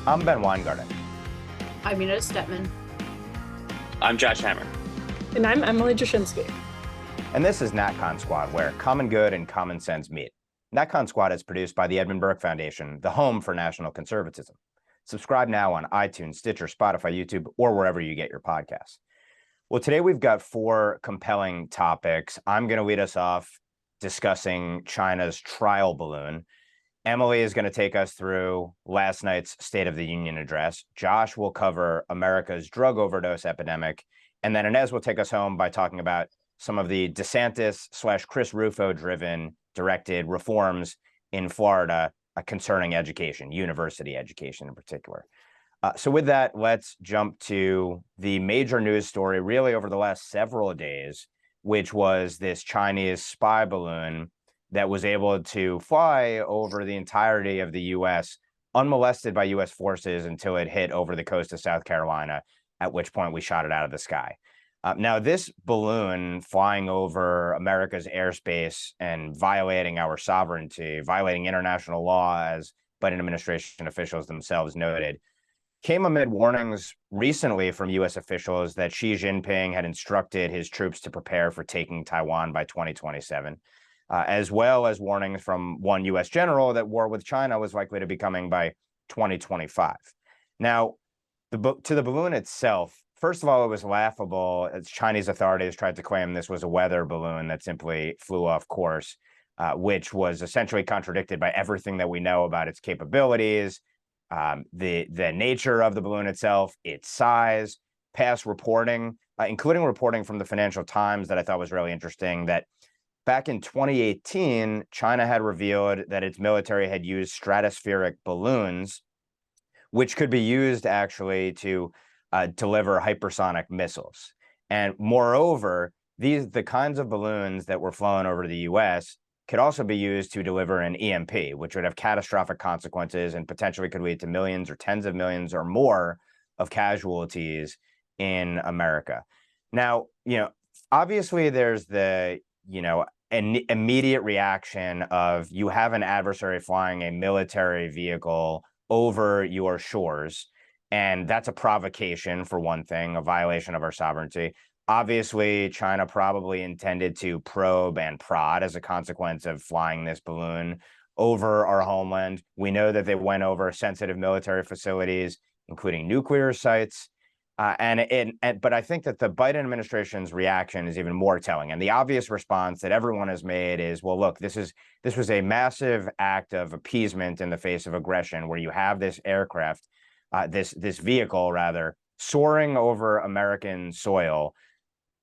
I'm Ben Weingarten. I'm Inez Stepman. I'm Josh Hammer. And I'm Emily Jashinsky. And this is NatCon Squad, where common good and common sense meet. NatCon Squad is produced by the Edmund Burke Foundation, the home for national conservatism. Subscribe now on iTunes, Stitcher, Spotify, YouTube, or wherever you get your podcasts. Well, today we've got four compelling topics. I'm going to lead us off discussing China's trial balloon. Emily is going to take us through last night's State of the Union address. Josh will cover America's drug overdose epidemic. And then Inez will take us home by talking about some of the DeSantis/Chris Rufo-driven directed reforms in Florida concerning education, university education in particular. So with that, let's jump to the major news story really over the last several days, which was this Chinese spy balloon that was able to fly over the entirety of the U.S. unmolested by U.S. forces until it hit over the coast of South Carolina, at which point we shot it out of the sky. Now, this balloon flying over America's airspace and violating our sovereignty, violating international law, as Biden administration officials themselves noted, came amid warnings recently from U.S. officials that Xi Jinping had instructed his troops to prepare for taking Taiwan by 2027. As well as warnings from one U.S. general that war with China was likely to be coming by 2025. Now, to the balloon itself, first of all, it was laughable as Chinese authorities tried to claim this was a weather balloon that simply flew off course, which was essentially contradicted by everything that we know about its capabilities, the nature of the balloon itself, its size, past reporting, including reporting from the Financial Times that I thought was really interesting, that back in 2018, China had revealed that its military had used stratospheric balloons, which could be used actually to deliver hypersonic missiles. And moreover, the kinds of balloons that were flown over the U.S. could also be used to deliver an EMP, which would have catastrophic consequences and potentially could lead to millions or tens of millions or more of casualties in America. Now, obviously there's the, an immediate reaction of you have an adversary flying a military vehicle over your shores, and that's a provocation for one thing, a violation of our sovereignty. Obviously, China probably intended to probe and prod as a consequence of flying this balloon over our homeland. We know that they went over sensitive military facilities, including nuclear sites. But I think that the Biden administration's reaction is even more telling. And the obvious response that everyone has made is, well, look, this was a massive act of appeasement in the face of aggression, where you have this aircraft, this vehicle rather, soaring over American soil,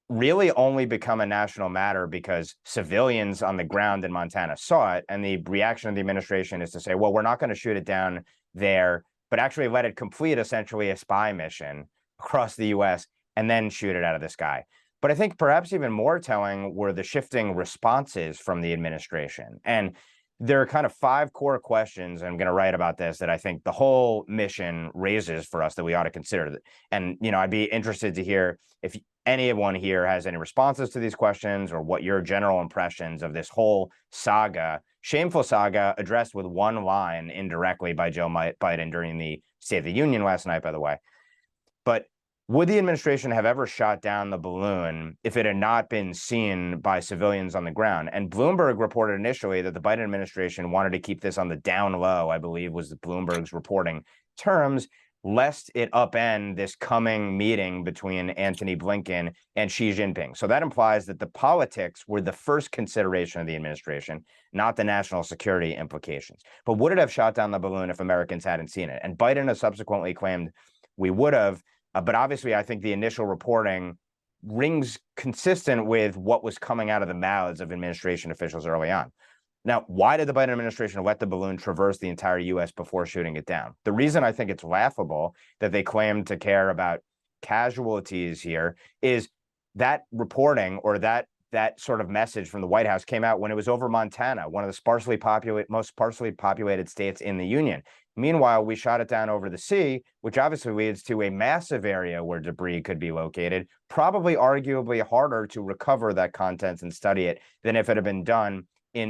really only become a national matter because civilians on the ground in Montana saw it. And the reaction of the administration is to say, well, we're not going to shoot it down there, but actually let it complete essentially a spy mission across the U.S. and then shoot it out of the sky. But I think perhaps even more telling were the shifting responses from the administration. And there are kind of five core questions, I'm going to write about this, that I think the whole mission raises for us that we ought to consider. And, I'd be interested to hear if anyone here has any responses to these questions or what your general impressions of this whole saga, shameful saga, addressed with one line indirectly by Joe Biden during the State of the Union last night, by the way. But would the administration have ever shot down the balloon if it had not been seen by civilians on the ground? And Bloomberg reported initially that the Biden administration wanted to keep this on the down low, I believe was Bloomberg's reporting terms, lest it upend this coming meeting between Antony Blinken and Xi Jinping. So that implies that the politics were the first consideration of the administration, not the national security implications. But would it have shot down the balloon if Americans hadn't seen it? And Biden has subsequently claimed we would have. But obviously, I think the initial reporting rings consistent with what was coming out of the mouths of administration officials early on. Now, why did the Biden administration let the balloon traverse the entire U.S. before shooting it down? The reason I think it's laughable that they claim to care about casualties here is that reporting or that sort of message from the White House came out when it was over Montana, one of the most sparsely populated states in the union. Meanwhile, we shot it down over the sea, which obviously leads to a massive area where debris could be located, probably arguably harder to recover that content and study it than if it had been done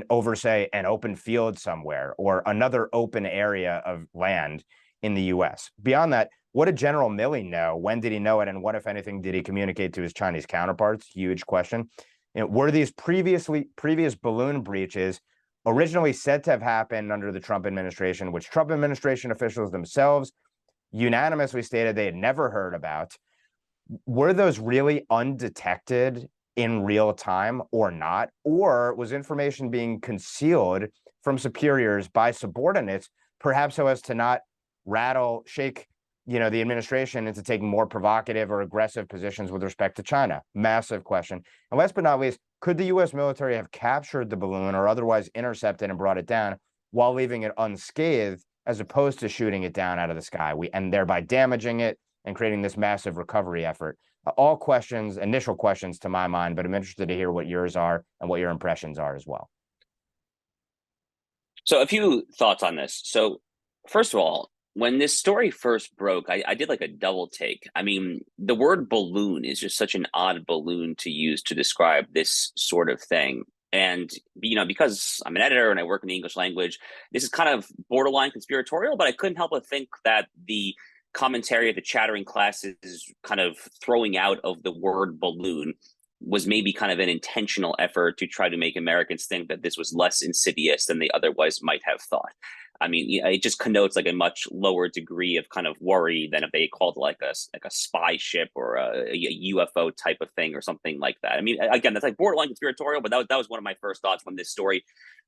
over, say, an open field somewhere or another open area of land in the U.S. Beyond that, what did General Milley know? When did he know it? And what, if anything, did he communicate to his Chinese counterparts? Huge question. Were these previous balloon breaches originally said to have happened under the Trump administration, which Trump administration officials themselves unanimously stated they had never heard about? Were those really undetected in real time or not? Or was information being concealed from superiors by subordinates, perhaps so as to not shake the administration into taking more provocative or aggressive positions with respect to China? Massive question. And last but not least, could the U.S. military have captured the balloon or otherwise intercepted and brought it down while leaving it unscathed, as opposed to shooting it down out of the sky, and thereby damaging it and creating this massive recovery effort? All questions, initial questions to my mind, but I'm interested to hear what yours are and what your impressions are as well. So a few thoughts on this. So first of all, when this story first broke, I did like a double take. I mean, the word balloon is just such an odd balloon to use to describe this sort of thing. And, because I'm an editor and I work in the English language, this is kind of borderline conspiratorial, but I couldn't help but think that the commentary of the chattering classes kind of throwing out of the word balloon was maybe kind of an intentional effort to try to make Americans think that this was less insidious than they otherwise might have thought. I mean, it just connotes like a much lower degree of kind of worry than if they called like a spy ship or a UFO type of thing or something like that. I mean, again, that's like borderline conspiratorial, but that was one of my first thoughts when this story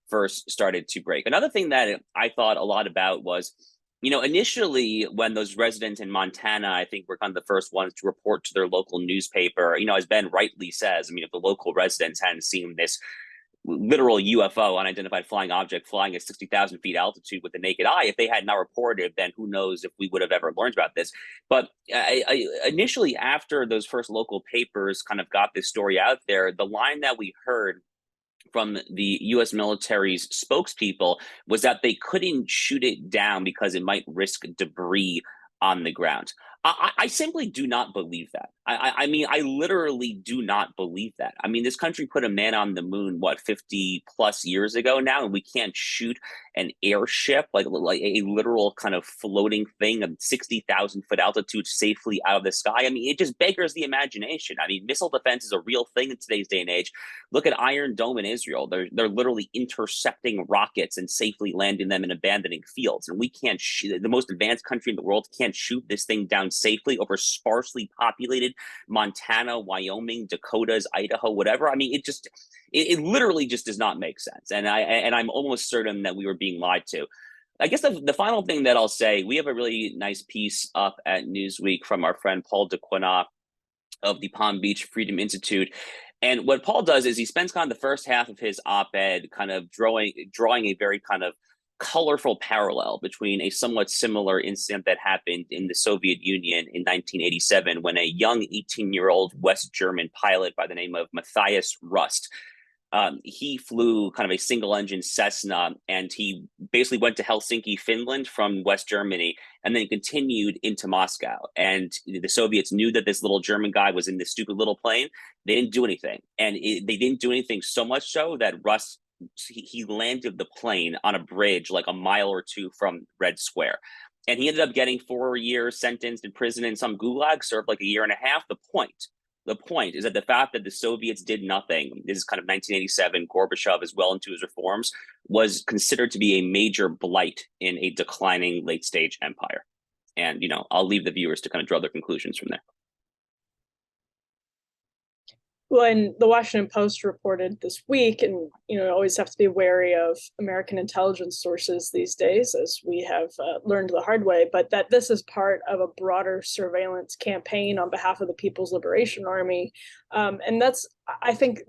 first started to break. Another thing that I thought a lot about was, initially when those residents in Montana, I think, were kind of the first ones to report to their local newspaper, as Ben rightly says, I mean, if the local residents hadn't seen this literal UFO, unidentified flying object, flying at 60,000 feet altitude with the naked eye, if they had not reported, then who knows if we would have ever learned about this. But initially, after those first local papers kind of got this story out there, the line that we heard from the U.S. military's spokespeople was that they couldn't shoot it down because it might risk debris on the ground. I simply do not believe that. I mean, I literally do not believe that. I mean, this country put a man on the moon, 50 plus years ago now, and we can't shoot an airship, like a literal kind of floating thing at 60,000 foot altitude safely out of the sky. I mean, it just beggars the imagination. I mean, missile defense is a real thing in today's day and age. Look at Iron Dome in Israel. They're literally intercepting rockets and safely landing them in abandoning fields. And we can't shoot, the most advanced country in the world can't shoot this thing down safely over sparsely populated Montana, Wyoming, Dakotas, Idaho, whatever. I mean, it literally just does not make sense. And I'm almost certain that we were being lied to. I guess the final thing that I'll say, we have a really nice piece up at Newsweek from our friend Paul DeQuina of the Palm Beach Freedom Institute. And what Paul does is he spends kind of the first half of his op-ed kind of drawing a very kind of colorful parallel between a somewhat similar incident that happened in the Soviet Union in 1987 when a young 18-year-old West German pilot by the name of Matthias Rust, he flew kind of a single-engine Cessna, and he basically went to Helsinki, Finland from West Germany, and then continued into Moscow. And the Soviets knew that this little German guy was in this stupid little plane. They didn't do anything. And they didn't do anything so much so that Rust, he landed the plane on a bridge like a mile or two from Red Square. And he ended up getting 4 years sentenced in prison in some gulag, served like a year and a half. The point is that the fact that the Soviets did nothing, this is kind of 1987, Gorbachev is well into his reforms, was considered to be a major blight in a declining late stage empire. And, I'll leave the viewers to kind of draw their conclusions from there. Well, and the Washington Post reported this week, and always have to be wary of American intelligence sources these days, as we have learned the hard way, but that this is part of a broader surveillance campaign on behalf of the People's Liberation Army. And that's, I think,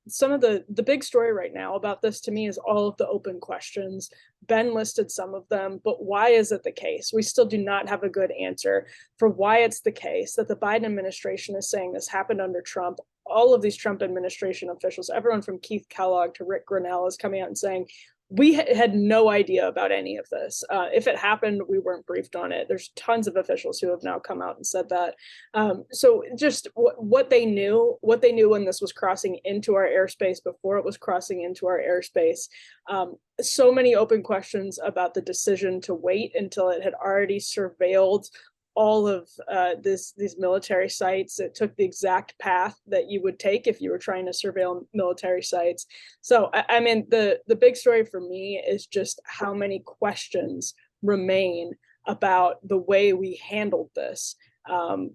some of the big story right now about this to me is all of the open questions. Ben listed some of them, but why is it the case? We still do not have a good answer for why it's the case that the Biden administration is saying this happened under Trump. All of these Trump administration officials, everyone from Keith Kellogg to Rick Grinnell, is coming out and saying, we had no idea about any of this. If it happened, we weren't briefed on it. There's tons of officials who have now come out and said that. So just what they knew when this was crossing into our airspace, before it was crossing into our airspace. So many open questions about the decision to wait until it had already surveilled all of these military sites. It took the exact path that you would take if you were trying to surveil military sites. So I mean, the big story for me is just how many questions remain about the way we handled this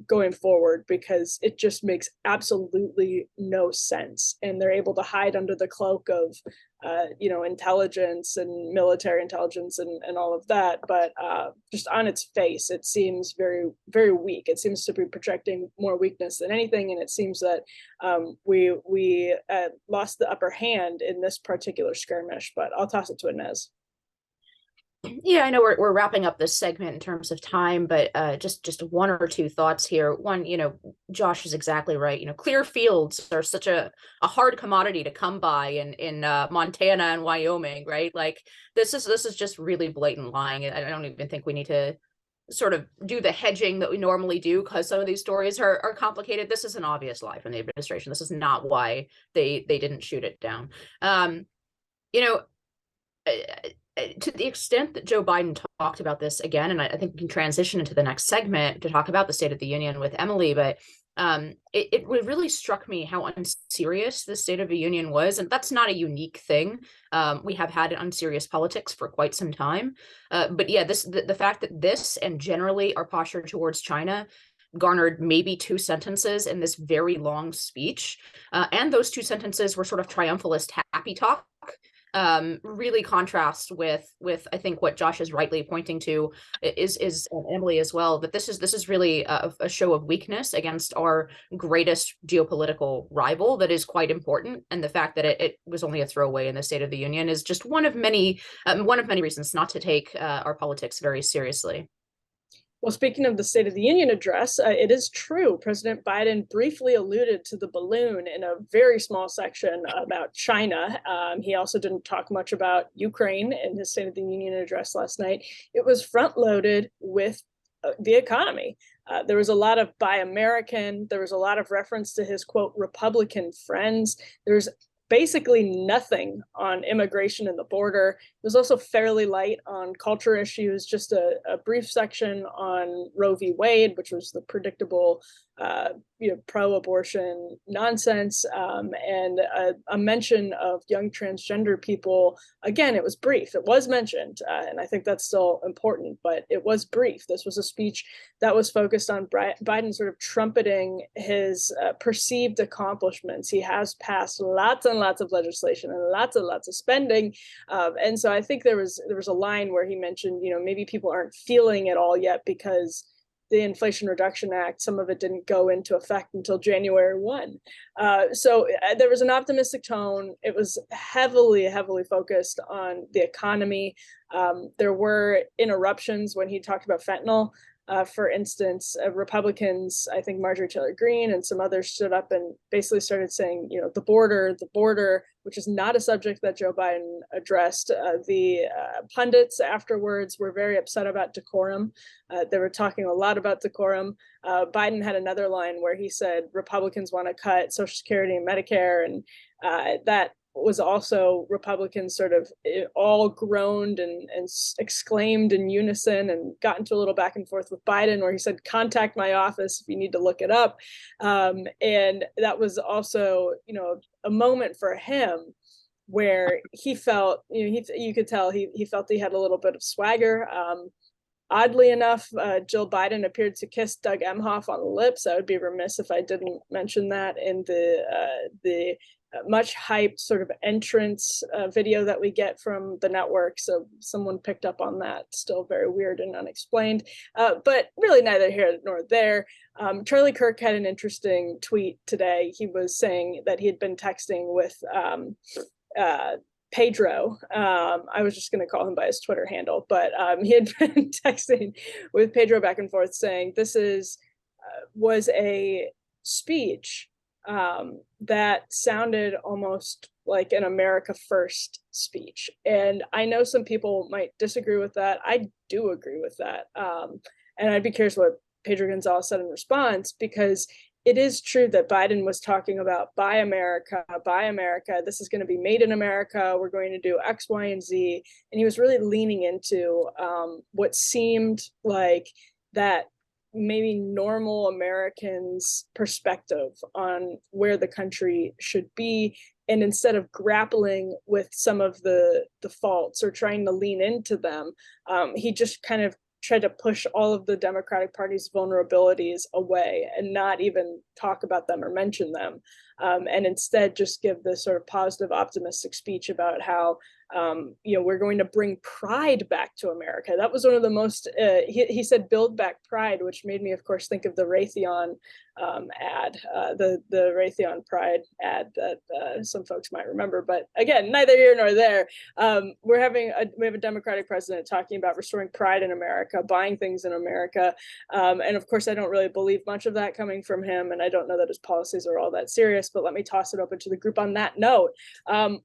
going forward, because it just makes absolutely no sense. And they're able to hide under the cloak of intelligence and military intelligence and all of that. But just on its face, it seems very, very weak. It seems to be projecting more weakness than anything. And it seems that we lost the upper hand in this particular skirmish. But I'll toss it to Inez. Yeah, I know we're wrapping up this segment in terms of time, but just one or two thoughts here. One, Josh is exactly right. Clear fields are such a hard commodity to come by in Montana and Wyoming, right? Like this is just really blatant lying. I don't even think we need to sort of do the hedging that we normally do, because some of these stories are complicated. This is an obvious lie from the administration. This is not why they didn't shoot it down. To the extent that Joe Biden talked about this again, and I think we can transition into the next segment to talk about the State of the Union with Emily, but it really struck me how unserious the State of the Union was. And that's not a unique thing. We have had unserious politics for quite some time. But yeah, the fact that this and generally our posture towards China garnered maybe 2 sentences in this very long speech. And those 2 sentences were sort of triumphalist happy talk. Really contrasts with I think what Josh is rightly pointing to is Emily as well, that this is really a show of weakness against our greatest geopolitical rival that is quite important. And the fact that it was only a throwaway in the State of the Union is just one of many reasons not to take our politics very seriously. Well, speaking of the State of the Union address, it is true. President Biden briefly alluded to the balloon in a very small section about China. He also didn't talk much about Ukraine in his State of the Union address last night. It was front-loaded with the economy. There was a lot of Buy American. There was a lot of reference to his, quote, Republican friends. There's basically nothing on immigration and the border. It was also fairly light on culture issues, just a brief section on Roe v. Wade, which was the predictable pro-abortion nonsense, and a mention of young transgender people. Again, it was brief. It was mentioned, and I think that's still important, but it was brief. This was a speech that was focused on Biden sort of trumpeting his perceived accomplishments. He has passed lots and lots of legislation and lots of spending, and so I think there was a line where he mentioned, maybe people aren't feeling it all yet because the Inflation Reduction Act, some of it didn't go into effect until January 1. So there was an optimistic tone. It was heavily focused on the economy. There were interruptions when he talked about fentanyl. For instance, Republicans, I think Marjorie Taylor Greene and some others stood up and basically started saying, the border, which is not a subject that Joe Biden addressed. The pundits afterwards were very upset about decorum. They were talking a lot about decorum. Biden had another line where he said Republicans want to cut Social Security and Medicare, and that was also Republicans sort of all groaned and exclaimed in unison, and got into a little back and forth with Biden where he said, contact my office if you need to look it up. And that was also, a moment for him where he felt, you could tell he felt he had a little bit of swagger. Oddly enough, Jill Biden appeared to kiss Doug Emhoff on the lips. I would be remiss if I didn't mention that in the much hyped sort of entrance video that we get from the network. So someone picked up on that. Still very weird and unexplained, but really neither here nor there. Charlie Kirk had an interesting tweet today. He was saying that he had been texting with Pedro. I was just going to call him by his Twitter handle, but he had been texting with Pedro back and forth saying this was a speech that sounded almost like an America First speech. And I know some people might disagree with that. I do agree with that. And I'd be curious what Pedro Gonzalez said in response, because it is true that Biden was talking about buy America, this is going to be made in America, we're going to do X, Y, and Z. And he was really leaning into what seemed like that maybe normal Americans' perspective on where the country should be. And instead of grappling with some of the faults or trying to lean into them, he just kind of tried to push all of the Democratic Party's vulnerabilities away and not even talk about them or mention them, and instead just give this sort of positive, optimistic speech about how we're going to bring pride back to America. That was one of the most, he said build back pride, which made me, of course, think of the Raytheon ad, the Raytheon Pride ad that some folks might remember. But again, neither here nor there. We have a Democratic president talking about restoring pride in America, buying things in America. And of course, I don't really believe much of that coming from him. And I don't know that his policies are all that serious, but let me toss it open to the group on that note.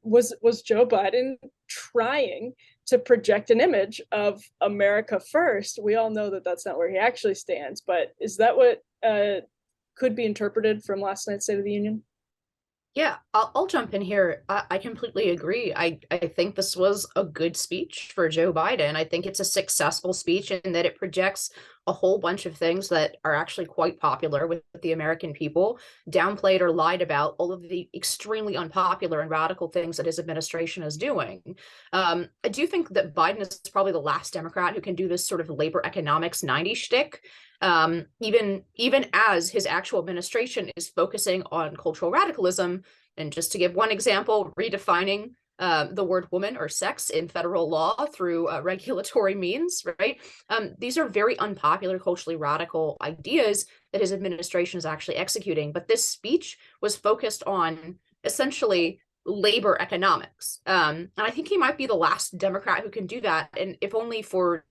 Was Joe Biden trying to project an image of America first? We all know that that's not where he actually stands, but is that what could be interpreted from last night's State of the Union? Yeah, I'll jump in here. I completely agree. I think this was a good speech for Joe Biden. I think it's a successful speech in that it projects a whole bunch of things that are actually quite popular with the American people, downplayed or lied about all of the extremely unpopular and radical things that his administration is doing. I do think that Biden is probably the last Democrat who can do this sort of labor economics 90s shtick. Even as his actual administration is focusing on cultural radicalism. And just to give one example, redefining the word woman or sex in federal law through regulatory means, right? These are very unpopular, culturally radical ideas that his administration is actually executing. But this speech was focused on essentially labor economics. And I think he might be the last Democrat who can do that. And if only for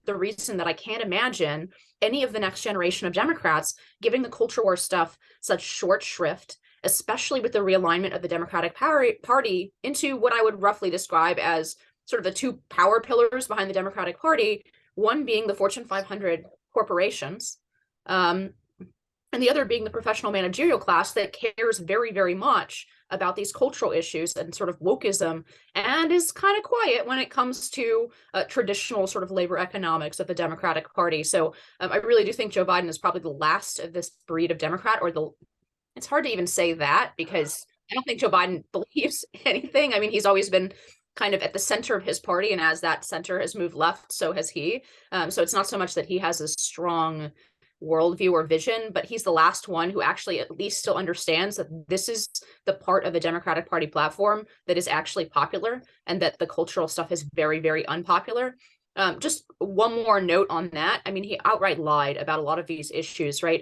the reason that I can't imagine any of the next generation of Democrats giving the culture war stuff such short shrift, especially with the realignment of the Democratic Party into what I would roughly describe as sort of the two power pillars behind the Democratic Party, one being the Fortune 500 corporations, and the other being the professional managerial class that cares very, very much about these cultural issues and sort of wokeism, and is kind of quiet when it comes to traditional sort of labor economics of the Democratic Party. So I really do think Joe Biden is probably the last of this breed of Democrat, it's hard to even say that because I don't think Joe Biden believes anything. I mean, he's always been kind of at the center of his party, and as that center has moved left, so has he. So it's not so much that he has a strong worldview or vision, but he's the last one who actually at least still understands that this is the part of the Democratic Party platform that is actually popular and that the cultural stuff is very, very unpopular. Just one more note on that. I mean, he outright lied about a lot of these issues, right?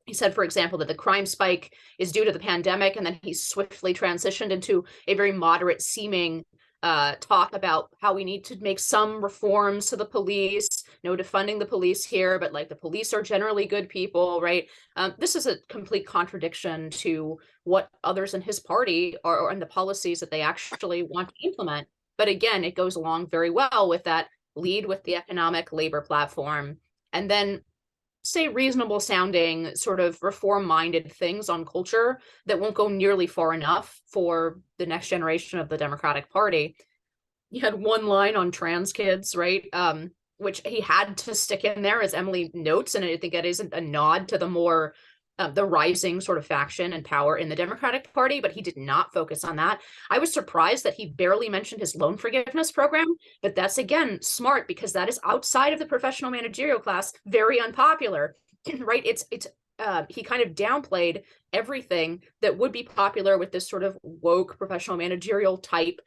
He said, for example, that the crime spike is due to the pandemic, and then he swiftly transitioned into a very moderate seeming talk about how we need to make some reforms to the police, no defunding the police here, but like the police are generally good people, right? This is a complete contradiction to what others in his party are and the policies that they actually want to implement. But again, it goes along very well with that lead with the economic labor platform, and then say reasonable sounding sort of reform minded things on culture that won't go nearly far enough for the next generation of the Democratic Party. You had one line on trans kids, right? Which he had to stick in there, as Emily notes, and I think that isn't a nod to the more the rising sort of faction and power in the Democratic Party, but he did not focus on that. I was surprised that he barely mentioned his loan forgiveness program, but that's again smart because that is outside of the professional managerial class, very unpopular, right? He kind of downplayed everything that would be popular with this sort of woke professional managerial type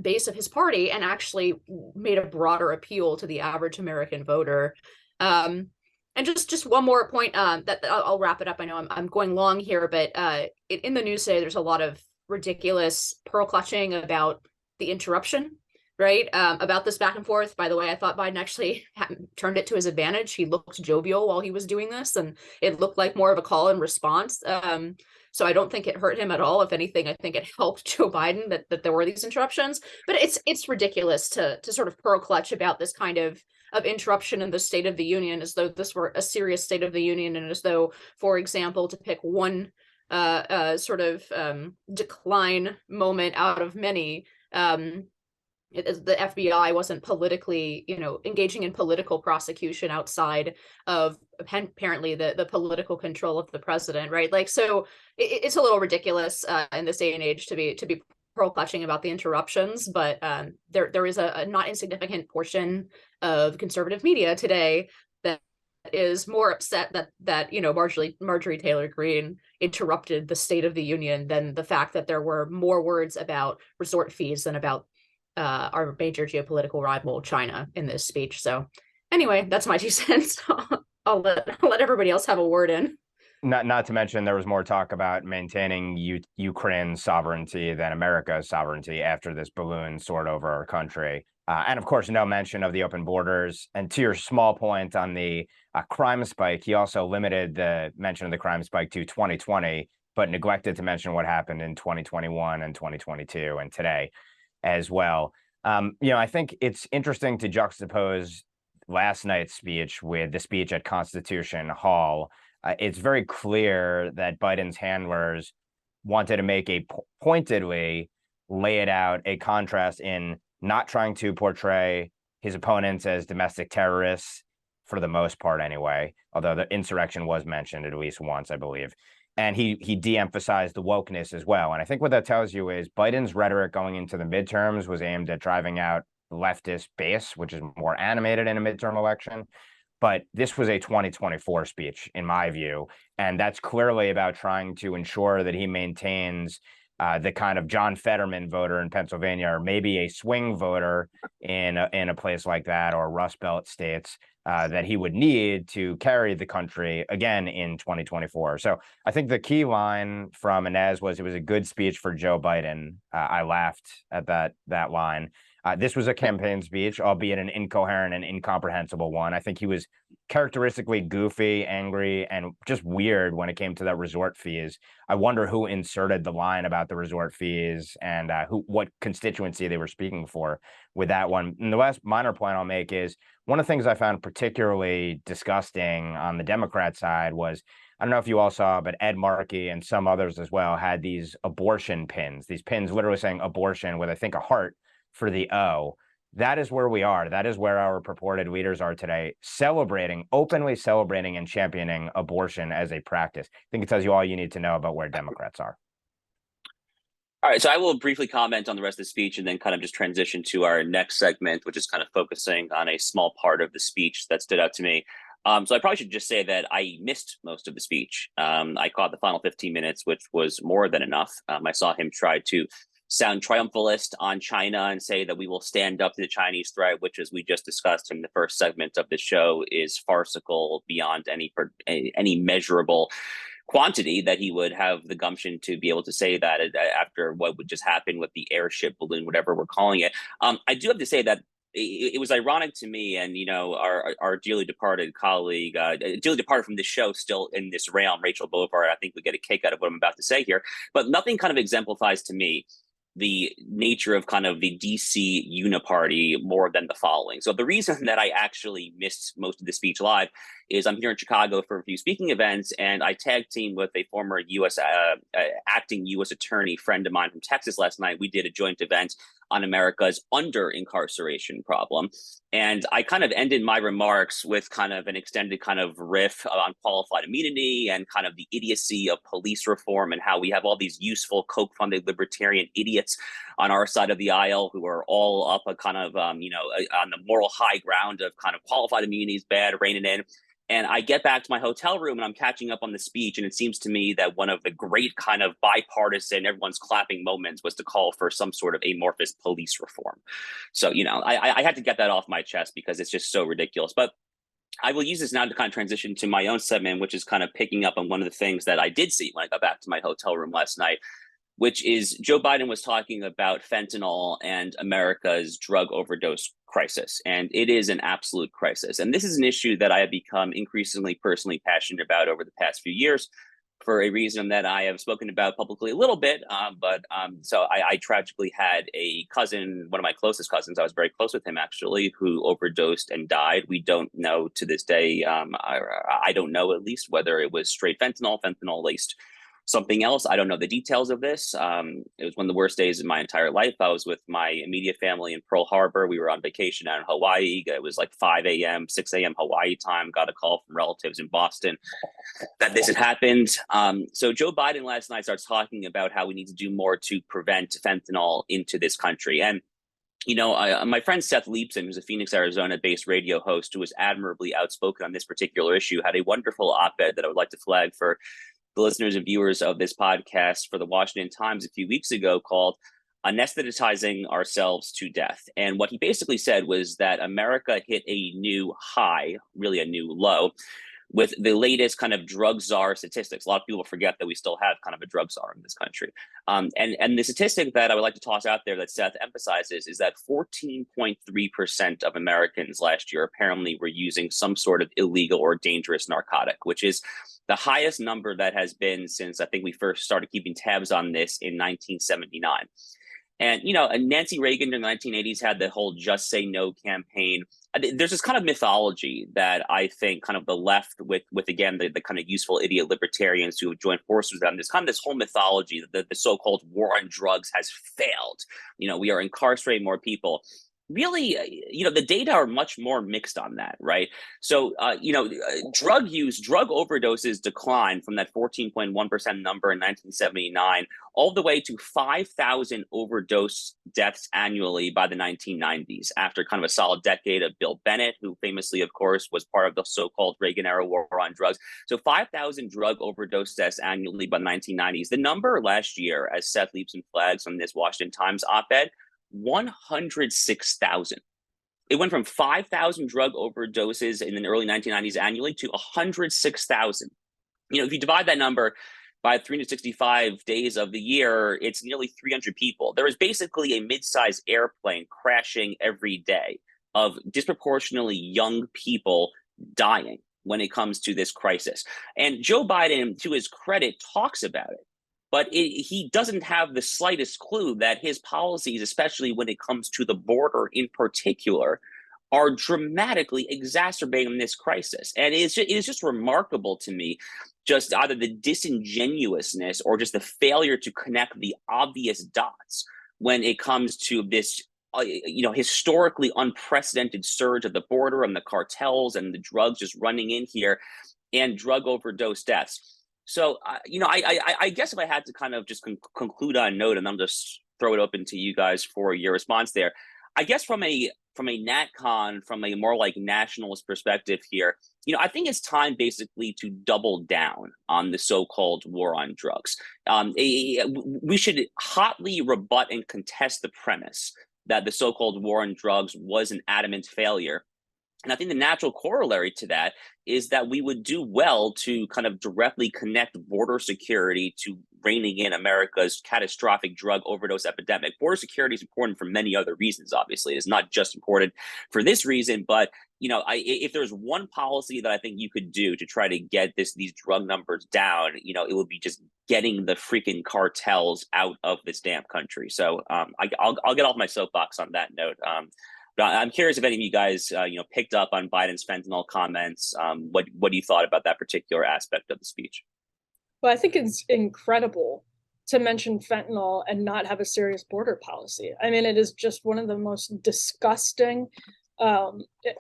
base of his party, and actually made a broader appeal to the average American voter. And just one more point that I'll wrap it up. I know I'm going long here, but in the news today, there's a lot of ridiculous pearl clutching about the interruption, right? About this back and forth. By the way, I thought Biden actually turned it to his advantage. He looked jovial while he was doing this, and it looked like more of a call and response. So I don't think it hurt him at all. If anything, I think it helped Joe Biden that there were these interruptions. But it's ridiculous to sort of pearl clutch about this kind of interruption in the State of the Union as though this were a serious State of the Union, and as though, for example, to pick one sort of decline moment out of many, the FBI wasn't politically, engaging in political prosecution outside of apparently the political control of the president, right? Like, so it's a little ridiculous in this day and age to be pearl clutching about the interruptions, but there is a not insignificant portion of conservative media today that is more upset that Marjorie Taylor Greene interrupted the State of the Union than the fact that there were more words about resort fees than about our major geopolitical rival China in this speech. So anyway, that's my 2 cents. I'll let everybody else have a word in. Not to mention there was more talk about maintaining Ukraine's sovereignty than America's sovereignty after this balloon soared over our country. And of course, no mention of the open borders. And to your small point on the crime spike, he also limited the mention of the crime spike to 2020, but neglected to mention what happened in 2021 and 2022 and today as well. I think it's interesting to juxtapose last night's speech with the speech at Constitution Hall. It's very clear that Biden's handlers wanted to make pointedly lay it out a contrast in not trying to portray his opponents as domestic terrorists, for the most part anyway, although the insurrection was mentioned at least once, I believe. And he de-emphasized the wokeness as well. And I think what that tells you is Biden's rhetoric going into the midterms was aimed at driving out the leftist base, which is more animated in a midterm election. But this was a 2024 speech, in my view. And that's clearly about trying to ensure that he maintains the kind of John Fetterman voter in Pennsylvania, or maybe a swing voter in a place like that, or Rust Belt states that he would need to carry the country again in 2024. So I think the key line from Inez was, it was a good speech for Joe Biden. I laughed at that line. This was a campaign speech, albeit an incoherent and incomprehensible one. I think he was characteristically goofy, angry, and just weird when it came to that resort fees. I wonder who inserted the line about the resort fees and what constituency they were speaking for with that one. And the last minor point I'll make is one of the things I found particularly disgusting on the Democrat side was, I don't know if you all saw, but Ed Markey and some others as well had these abortion pins, these pins literally saying abortion with, I think, a heart for the O. That is where we are. That is where our purported leaders are today, openly celebrating and championing abortion as a practice. I think it tells you all you need to know about where Democrats are. All right, so I will briefly comment on the rest of the speech and then kind of just transition to our next segment, which is kind of focusing on a small part of the speech that stood out to me. So I probably should just say that I missed most of the speech. I caught the final 15 minutes, which was more than enough. I saw him try to sound triumphalist on China and say that we will stand up to the Chinese threat, which, as we just discussed in the first segment of the show, is farcical beyond any measurable quantity, that he would have the gumption to be able to say that after what would just happen with the airship balloon, whatever we're calling it. I do have to say that it was ironic to me, and our dearly departed colleague, dearly departed from this show, still in this realm, Rachel Bovard, I think we get a kick out of what I'm about to say here, but nothing kind of exemplifies to me the nature of kind of the DC uniparty more than the following. So the reason that I actually missed most of the speech live is I'm here in Chicago for a few speaking events, and I tag team with a former acting U.S. attorney friend of mine from Texas last night. We did a joint event on America's under-incarceration problem. And I kind of ended my remarks with kind of an extended kind of riff on qualified immunity and kind of the idiocy of police reform and how we have all these useful Koch-funded libertarian idiots on our side of the aisle who are all up a kind of, on the moral high ground of kind of qualified immunity is bad, reining in. And I get back to my hotel room and I'm catching up on the speech. And it seems to me that one of the great kind of bipartisan, everyone's clapping moments was to call for some sort of amorphous police reform. So, I had to get that off my chest because it's just so ridiculous. But I will use this now to kind of transition to my own segment, which is kind of picking up on one of the things that I did see when I got back to my hotel room last night, which is Joe Biden was talking about fentanyl and America's drug overdose crisis. And it is an absolute crisis. And this is an issue that I have become increasingly personally passionate about over the past few years, for a reason that I have spoken about publicly a little bit. So I tragically had a cousin, one of my closest cousins, I was very close with him actually, who overdosed and died. We don't know to this day, I don't know at least whether it was straight fentanyl laced something else. I don't know the details of this. It was one of the worst days in my entire life. I was with my immediate family in Pearl Harbor. We were on vacation out in Hawaii. It was like 5 a.m., 6 a.m. Hawaii time. Got a call from relatives in Boston that this had happened. So Joe Biden last night starts talking about how we need to do more to prevent fentanyl into this country. And my friend Seth Leibson, who's a Phoenix, Arizona-based radio host who was admirably outspoken on this particular issue, had a wonderful op-ed that I would like to flag for the listeners and viewers of this podcast for the Washington Times a few weeks ago, called Anesthetizing Ourselves to Death. And what he basically said was that America hit a new high, really a new low, with the latest kind of drug czar statistics. A lot of people forget that we still have kind of a drug czar in this country. And the statistic that I would like to toss out there that Seth emphasizes is that 14.3% of Americans last year apparently were using some sort of illegal or dangerous narcotic, which is the highest number that has been since I think we first started keeping tabs on this in 1979. And, Nancy Reagan in the 1980s had the whole Just Say No campaign. There's this kind of mythology that I think kind of the left with again, the kind of useful idiot libertarians who have joined forces with them, there's kind of this whole mythology that the so-called war on drugs has failed. We are incarcerating more people. Really, the data are much more mixed on that, right? So, drug overdoses declined from that 14.1% number in 1979 all the way to 5,000 overdose deaths annually by the 1990s, after kind of a solid decade of Bill Bennett, who famously, of course, was part of the so-called Reagan-era war on drugs. So 5,000 drug overdose deaths annually by the 1990s. The number last year, as Seth Leibson flags from this Washington Times op-ed, 106,000. It went from 5,000 drug overdoses in the early 1990s annually to 106,000. If you divide that number by 365 days of the year, it's nearly 300 people. There is basically a mid-sized airplane crashing every day of disproportionately young people dying when it comes to this crisis. And Joe Biden, to his credit, talks about it. But he doesn't have the slightest clue that his policies, especially when it comes to the border in particular, are dramatically exacerbating this crisis. And it is just remarkable to me, just either the disingenuousness or just the failure to connect the obvious dots when it comes to this historically unprecedented surge of the border and the cartels and the drugs just running in here and drug overdose deaths. So, I guess if I had to kind of just conclude on a note, and I'm just throw it open to you guys for your response there, I guess from a NatCon, from a more like nationalist perspective here, I think it's time basically to double down on the so-called war on drugs. We should hotly rebut and contest the premise that the so-called war on drugs was an adamant failure. And I think the natural corollary to that is that we would do well to kind of directly connect border security to reining in America's catastrophic drug overdose epidemic. Border security is important for many other reasons, obviously. It's not just important for this reason, but if there's one policy that I think you could do to try to get these drug numbers down, it would be just getting the freaking cartels out of this damn country. So I'll get off my soapbox on that note. But I'm curious if any of you guys, picked up on Biden's fentanyl comments. What you thought about that particular aspect of the speech? Well, I think it's incredible to mention fentanyl and not have a serious border policy. I mean, it is just one of the most disgusting,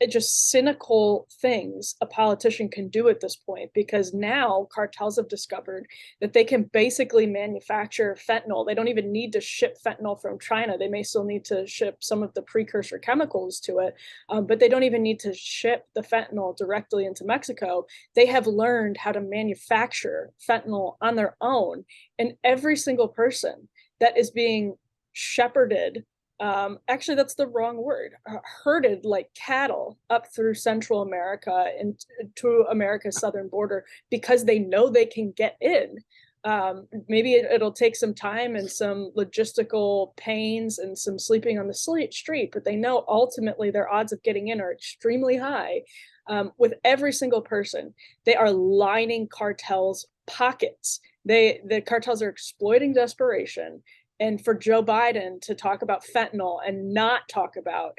just cynical things a politician can do at this point, because now cartels have discovered that they can basically manufacture fentanyl. They don't even need to ship fentanyl from China. They may still need to ship some of the precursor chemicals to it, but they don't even need to ship the fentanyl directly into Mexico. They have learned how to manufacture fentanyl on their own, and every single person that is being shepherded, actually that's the wrong word, herded like cattle up through Central America and to America's southern border because they know they can get in. Maybe it'll take some time and some logistical pains and some sleeping on the street, but they know ultimately their odds of getting in are extremely high. With every single person, they are lining cartels' pockets. The cartels are exploiting desperation. And for Joe Biden to talk about fentanyl and not talk about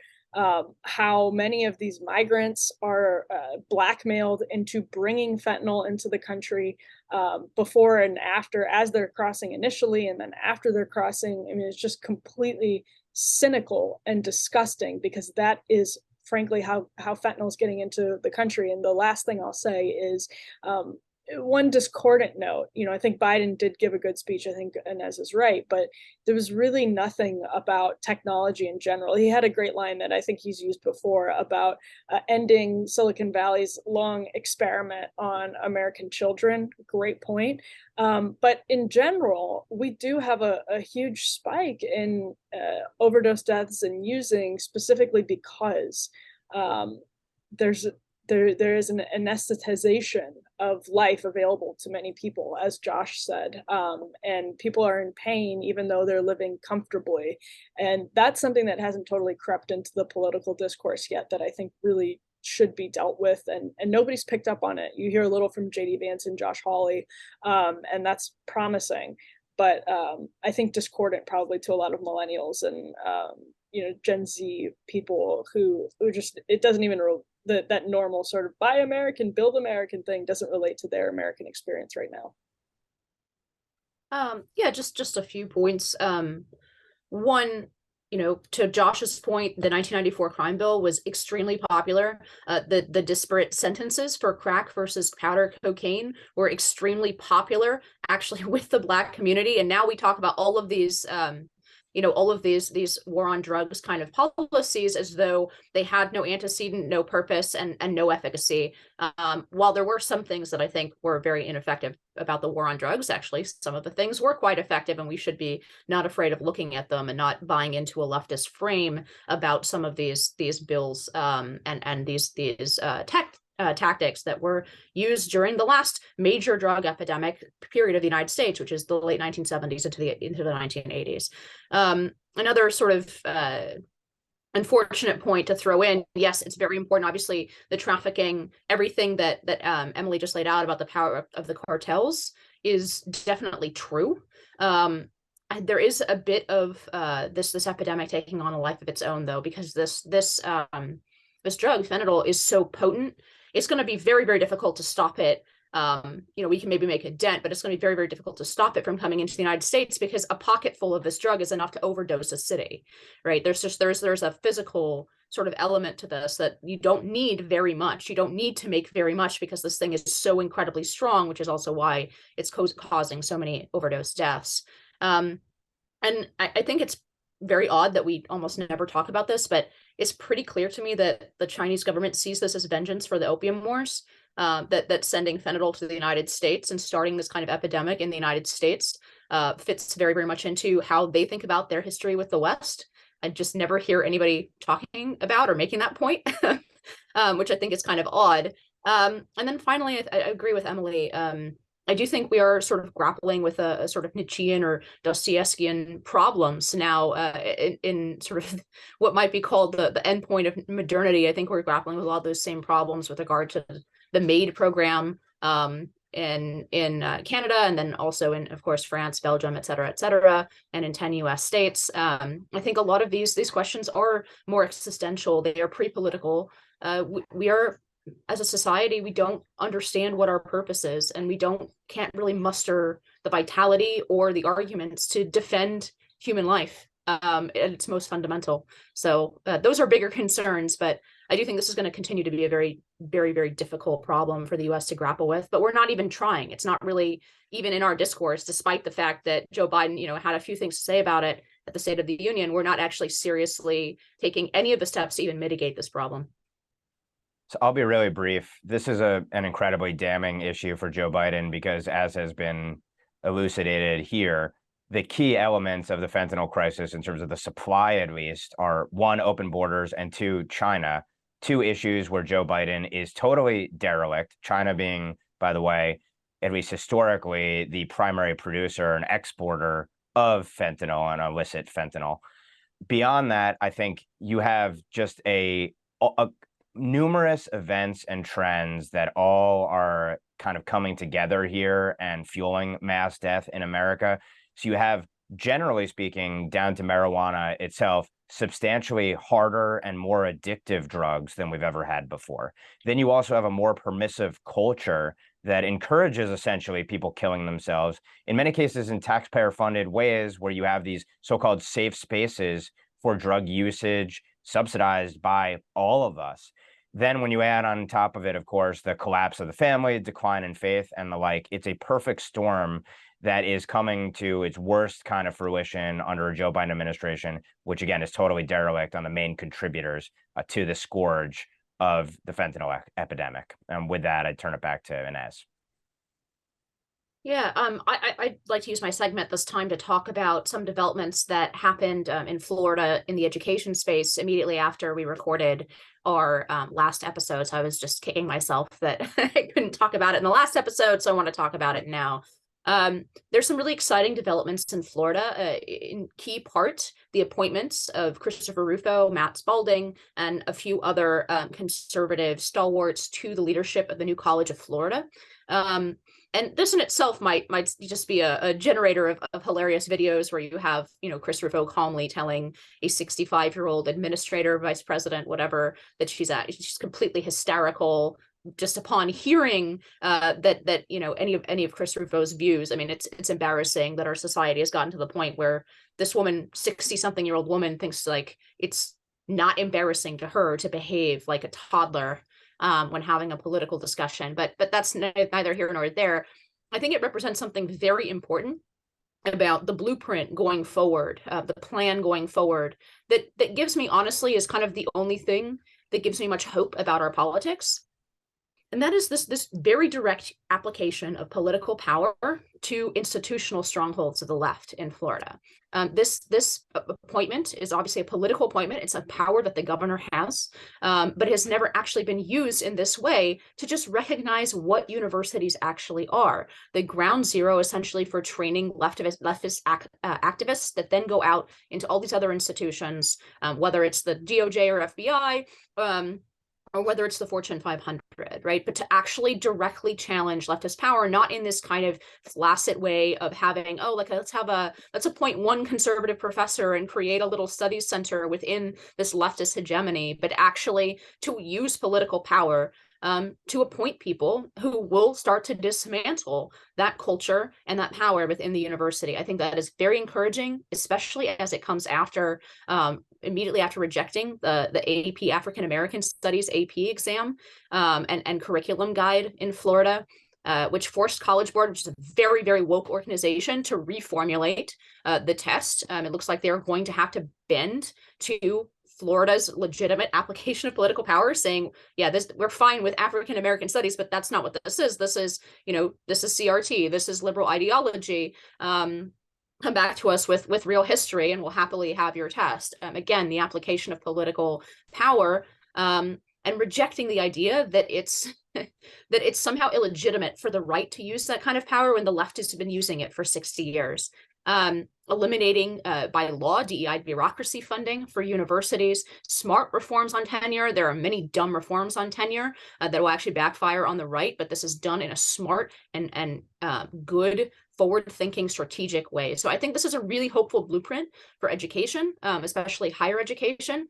how many of these migrants are blackmailed into bringing fentanyl into the country before and after, as they're crossing initially, and then after they're crossing. I mean, it's just completely cynical and disgusting, because that is frankly how fentanyl is getting into the country. And the last thing I'll say is one discordant note. I think Biden did give a good speech. I think Inez is right, but there was really nothing about technology in general. He had a great line that I think he's used before about ending Silicon Valley's long experiment on American children. Great point. But in general, we do have a huge spike in overdose deaths and using, specifically because there is an anesthetization of life available to many people, as Josh said, and people are in pain even though they're living comfortably. And that's something that hasn't totally crept into the political discourse yet, that I think really should be dealt with, and nobody's picked up on it. You hear a little from JD Vance and Josh Hawley, and that's promising, but I think discordant probably to a lot of millennials and Gen Z people who just, it doesn't even that normal sort of buy American, build American thing doesn't relate to their American experience right now. Yeah, just a few points. One, to Josh's point, the 1994 crime bill was extremely popular. The disparate sentences for crack versus powder cocaine were extremely popular, actually, with the Black community. And now we talk about all of these all of these war on drugs kind of policies as though they had no antecedent, no purpose, and no efficacy. While there were some things that I think were very ineffective about the war on drugs, actually, some of the things were quite effective, and we should be not afraid of looking at them and not buying into a leftist frame about some of these bills and these tactics that were used during the last major drug epidemic period of the United States, which is the late 1970s into the 1980s. Another sort of unfortunate point to throw in, yes, it's very important. Obviously, the trafficking, everything that Emily just laid out about the power of the cartels is definitely true. There is a bit of this epidemic taking on a life of its own, though, because this drug, fentanyl, is so potent. It's going to be very, very difficult to stop it. We can maybe make a dent, but it's going to be very, very difficult to stop it from coming into the United States, because a pocket full of this drug is enough to overdose a city, right? There's a physical sort of element to this that you don't need very much. You don't need to make very much, because this thing is so incredibly strong, which is also why it's causing so many overdose deaths. And I think it's very odd that we almost never talk about this, but it's pretty clear to me that the Chinese government sees this as vengeance for the opium wars, that sending fentanyl to the United States and starting this kind of epidemic in the United States fits very, very much into how they think about their history with the West. I just never hear anybody talking about or making that point, which I think is kind of odd. And then finally, I agree with Emily. I do think we are sort of grappling with a sort of Nietzschean or Dostoevskian problems now in sort of what might be called the end point of modernity. I think we're grappling with a lot of those same problems with regard to the MAID program in Canada, and then also in, of course, France, Belgium, et cetera, and in 10 US states. I think a lot of these questions are more existential. They are pre-political. We are, as a society, we don't understand what our purpose is, and we can't really muster the vitality or the arguments to defend human life at its most fundamental. So those are bigger concerns, but I do think this is going to continue to be a very, very, very difficult problem for the US to grapple with. But we're not even trying. It's not really even in our discourse, despite the fact that Joe Biden, had a few things to say about it at the State of the Union. We're not actually seriously taking any of the steps to even mitigate this problem. So I'll be really brief. This is an incredibly damning issue for Joe Biden, because, as has been elucidated here, the key elements of the fentanyl crisis, in terms of the supply at least, are one, open borders, and two, China. Two issues where Joe Biden is totally derelict. China being, by the way, at least historically, the primary producer and exporter of fentanyl and illicit fentanyl. Beyond that, I think you have just a numerous events and trends that all are kind of coming together here and fueling mass death in America. So you have, generally speaking, down to marijuana itself, substantially harder and more addictive drugs than we've ever had before. Then you also have a more permissive culture that encourages essentially people killing themselves, in many cases in taxpayer-funded ways, where you have these so-called safe spaces for drug usage subsidized by all of us. Then when you add on top of it, of course, the collapse of the family, decline in faith, and the like, it's a perfect storm that is coming to its worst kind of fruition under a Joe Biden administration, which again is totally derelict on the main contributors to the scourge of the fentanyl epidemic. And with that, I turn it back to Inez. Yeah, I'd like to use my segment this time to talk about some developments that happened in Florida in the education space immediately after we recorded our last episode. So I was just kicking myself that I couldn't talk about it in the last episode, so I want to talk about it now. There's some really exciting developments in Florida, in key part, the appointments of Christopher Rufo, Matt Spalding, and a few other conservative stalwarts to the leadership of the new College of Florida. And this in itself might just be a generator of hilarious videos where you have, Chris Rufo calmly telling a 65-year-old administrator, vice president, whatever, that she's completely hysterical just upon hearing that any of Chris Rufo's views. I mean, it's embarrassing that our society has gotten to the point where this woman, 60-something-year-old woman, thinks like it's not embarrassing to her to behave like a toddler when having a political discussion. But that's neither here nor there. I think it represents something very important about the blueprint going forward, the plan going forward, that gives me, honestly, is kind of the only thing that gives me much hope about our politics. And that is this very direct application of political power to institutional strongholds of the left in Florida. This appointment is obviously a political appointment. It's a power that the governor has, but has never actually been used in this way to just recognize what universities actually are. The ground zero, essentially, for training leftist activists that then go out into all these other institutions, whether it's the DOJ or FBI, or whether it's the Fortune 500, right? But to actually directly challenge leftist power, not in this kind of flaccid way of having, let's appoint one conservative professor and create a little studies center within this leftist hegemony, but actually to use political power to appoint people who will start to dismantle that culture and that power within the university. I think that is very encouraging, especially as it comes after immediately after rejecting the AP African American Studies AP exam and curriculum guide in Florida, which forced College Board, which is a very, very woke organization, to reformulate the test. It looks like they're going to have to bend to Florida's legitimate application of political power, saying, yeah, we're fine with African American studies, but that's not what this is. This is CRT. This is liberal ideology. Come back to us with real history, and we'll happily have your test. Again, the application of political power, and rejecting the idea that it's somehow illegitimate for the right to use that kind of power when the left has been using it for 60 years. Eliminating by law DEI bureaucracy funding for universities, smart reforms on tenure. There are many dumb reforms on tenure that will actually backfire on the right, but this is done in a smart and good, forward-thinking, strategic way. So I think this is a really hopeful blueprint for education, especially higher education.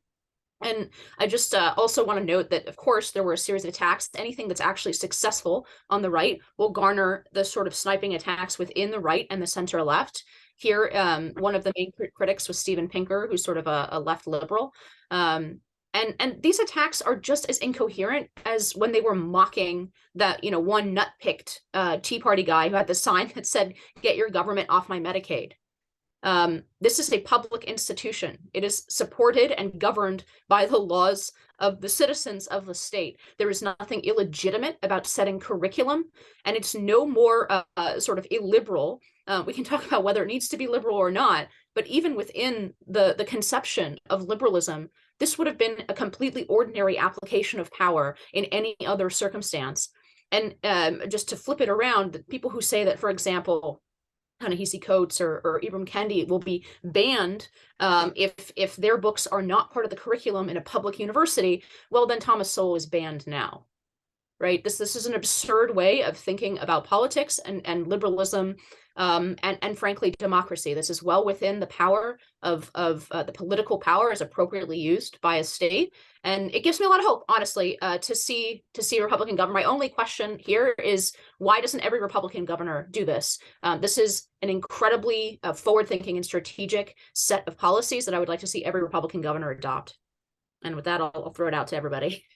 And I just also want to note that, of course, there were a series of attacks. Anything that's actually successful on the right will garner the sort of sniping attacks within the right and the center left. Here, one of the main critics was Steven Pinker, who's sort of a left liberal. And these attacks are just as incoherent as when they were mocking that, one nut-picked Tea Party guy who had the sign that said, "Get your government off my Medicaid." This is a public institution. It is supported and governed by the laws of the citizens of the state. There is nothing illegitimate about setting curriculum, and it's no more sort of illiberal. We can talk about whether it needs to be liberal or not, but even within the conception of liberalism, this would have been a completely ordinary application of power in any other circumstance. And just to flip it around, the people who say that, for example, Ta-Nehisi Coates or Ibram Kendi will be banned if their books are not part of the curriculum in a public university. Well, then Thomas Sowell is banned now, right? This is an absurd way of thinking about politics and liberalism, and frankly democracy. This is well within the power of the political power as appropriately used by a state, and it gives me a lot of hope, honestly, to see a Republican governor. My only question here is, why doesn't every Republican governor do this? This is an incredibly forward-thinking and strategic set of policies that I would like to see every Republican governor adopt. And with that, I'll throw it out to everybody.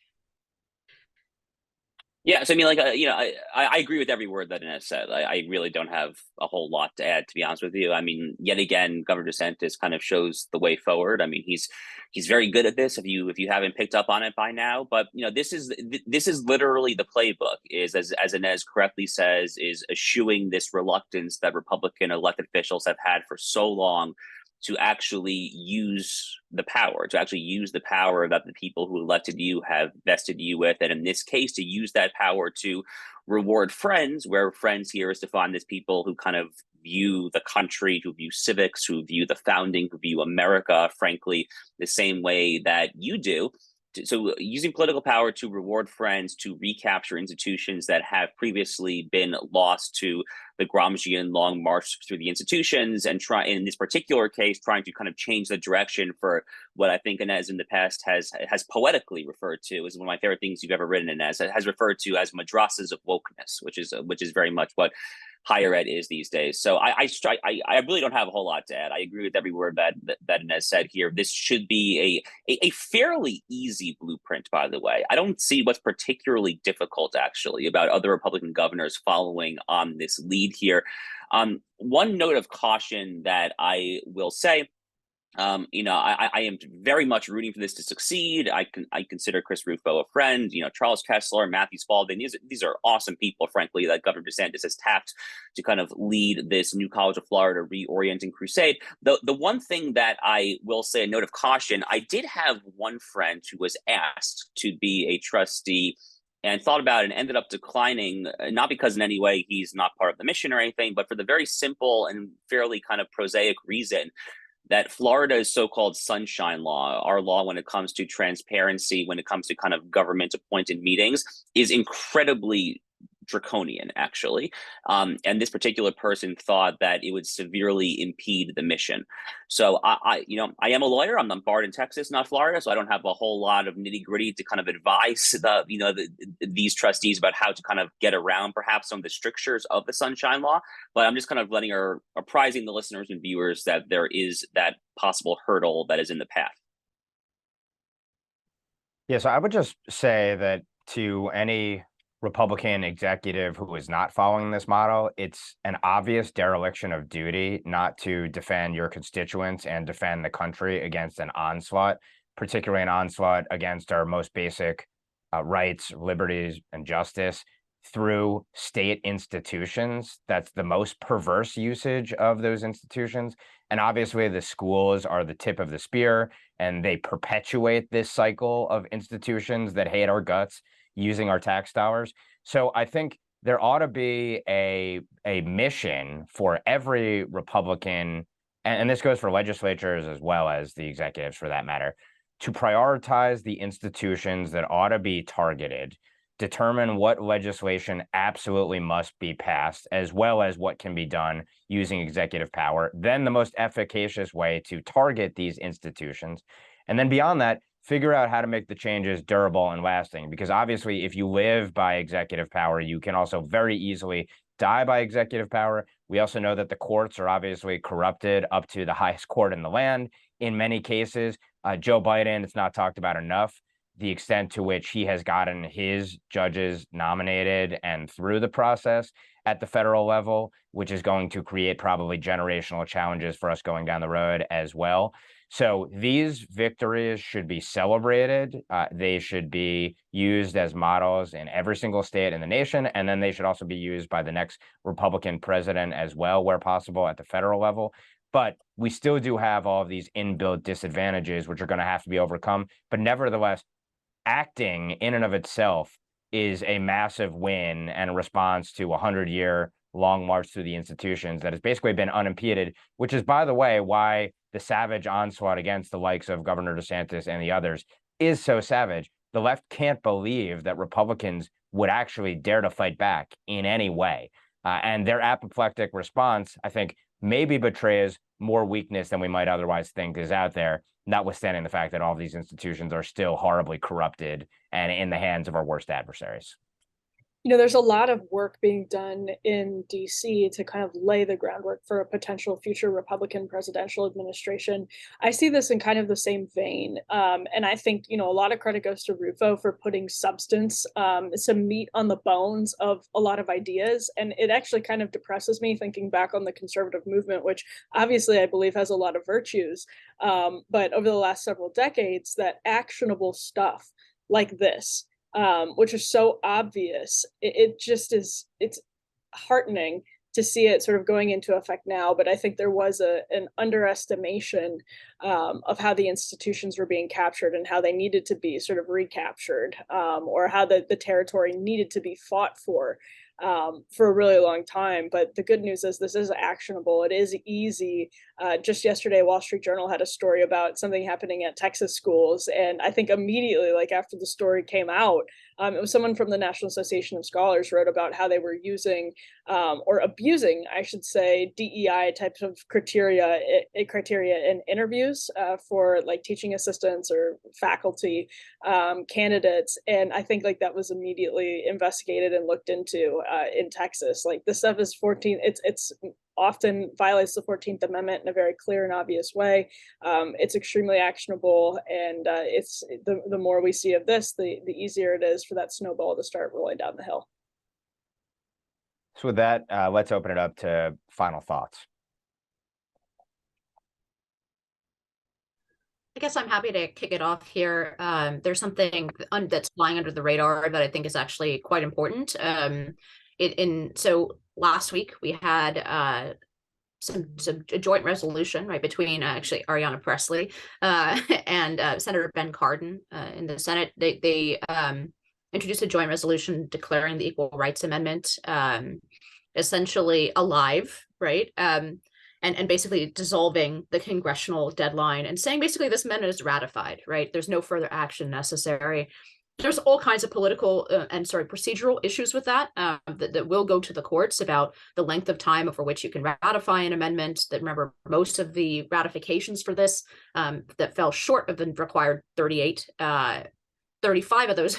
Yeah, so I mean, like, I agree with every word that Inez said. I really don't have a whole lot to add, to be honest with you. I mean, yet again, Governor DeSantis kind of shows the way forward. I mean, he's very good at this. If you haven't picked up on it by now, but this is literally the playbook. Is as Inez correctly says, is eschewing this reluctance that Republican elected officials have had for so long to actually use the power, that the people who elected you have vested you with. And in this case, to use that power to reward friends, where friends here is defined as people who kind of view the country, who view civics, who view the founding, who view America, frankly, the same way that you do. So using political power to reward friends, to recapture institutions that have previously been lost to the Gramscian long march through the institutions, and in this particular case, trying to kind of change the direction for what I think Inez in the past has poetically referred to as one of my favorite things you've ever written, Inez, has referred to as madrasas of wokeness, which is very much what higher ed is these days. So I really don't have a whole lot to add. I agree with every word that Inez said here. This should be a fairly easy blueprint, by the way. I don't see what's particularly difficult, actually, about other Republican governors following on this lead here. One note of caution that I will say, I am very much rooting for this to succeed. I consider Chris Rufo a friend. Charles Kessler, Matthew Spalding. These are awesome people, frankly, that Governor DeSantis has tapped to kind of lead this new College of Florida reorienting crusade. The one thing that I will say, a note of caution, I did have one friend who was asked to be a trustee and thought about it and ended up declining, not because in any way he's not part of the mission or anything, but for the very simple and fairly kind of prosaic reason that Florida's so-called sunshine law, our law when it comes to transparency, when it comes to kind of government appointed meetings, is incredibly draconian, actually. And this particular person thought that it would severely impede the mission. So I am a lawyer. I'm barred in Texas, not Florida, so I don't have a whole lot of nitty gritty to kind of advise these trustees about how to kind of get around perhaps some of the strictures of the sunshine law. But I'm just kind of apprising the listeners and viewers that there is that possible hurdle that is in the path. Yeah, so I would just say that to any Republican executive who is not following this model, it's an obvious dereliction of duty not to defend your constituents and defend the country against an onslaught, particularly an onslaught against our most basic rights, liberties, and justice through state institutions. That's the most perverse usage of those institutions. And obviously the schools are the tip of the spear, and they perpetuate this cycle of institutions that hate our guts using our tax dollars. So I think there ought to be a mission for every Republican, and this goes for legislatures as well as the executives for that matter, to prioritize the institutions that ought to be targeted, determine what legislation absolutely must be passed, as well as what can be done using executive power, then the most efficacious way to target these institutions. And then beyond that, figure out how to make the changes durable and lasting. Because obviously, if you live by executive power, you can also very easily die by executive power. We also know that the courts are obviously corrupted up to the highest court in the land. In many cases, Joe Biden, it's not talked about enough, the extent to which he has gotten his judges nominated and through the process at the federal level, which is going to create probably generational challenges for us going down the road as well. So these victories should be celebrated. They should be used as models in every single state in the nation. And then they should also be used by the next Republican president as well, where possible at the federal level. But we still do have all of these inbuilt disadvantages, which are going to have to be overcome. But nevertheless, acting in and of itself is a massive win and a response to a 100-year long march through the institutions that has basically been unimpeded, which is, by the way, why the savage onslaught against the likes of Governor DeSantis and the others is so savage. The left can't believe that Republicans would actually dare to fight back in any way. And their apoplectic response, I think, maybe betrays more weakness than we might otherwise think is out there, notwithstanding the fact that all of these institutions are still horribly corrupted and in the hands of our worst adversaries. You know, there's a lot of work being done in DC to kind of lay the groundwork for a potential future Republican presidential administration. I see this in kind of the same vein. And I think, you know, a lot of credit goes to Rufo for putting substance, some meat on the bones of a lot of ideas. And it actually kind of depresses me thinking back on the conservative movement, which obviously I believe has a lot of virtues. But over the last several decades, that actionable stuff like this, which is so obvious, it just is, it's heartening to see it sort of going into effect now. But I think there was an underestimation of how the institutions were being captured and how they needed to be sort of recaptured, or how the territory needed to be fought for a really long time. But the good news is this is actionable. It is easy. Just yesterday, Wall Street Journal had a story about something happening at Texas schools. And I think immediately, like after the story came out, it was someone from the National Association of Scholars wrote about how they were using or abusing, I should say, DEI types of criteria in interviews for like teaching assistants or faculty candidates. And I think like that was immediately investigated and looked into in Texas. Like this stuff is 14. It's often violates the 14th Amendment in a very clear and obvious way. It's extremely actionable, and it's the more we see of this, the easier it is for that snowball to start rolling down the hill. So with that, let's open it up to final thoughts. I guess I'm happy to kick it off here. There's something that's flying under the radar that I think is actually quite important. So last week we had a joint resolution, right, between actually Ariana Presley and Senator Ben Cardin in the Senate. They introduced a joint resolution declaring the Equal Rights Amendment essentially alive, right? And basically dissolving the congressional deadline and saying basically this amendment is ratified, right? There's no further action necessary. There's all kinds of political procedural issues with that, that will go to the courts about the length of time over which you can ratify an amendment. That, remember, most of the ratifications for this that fell short of the required 35 of those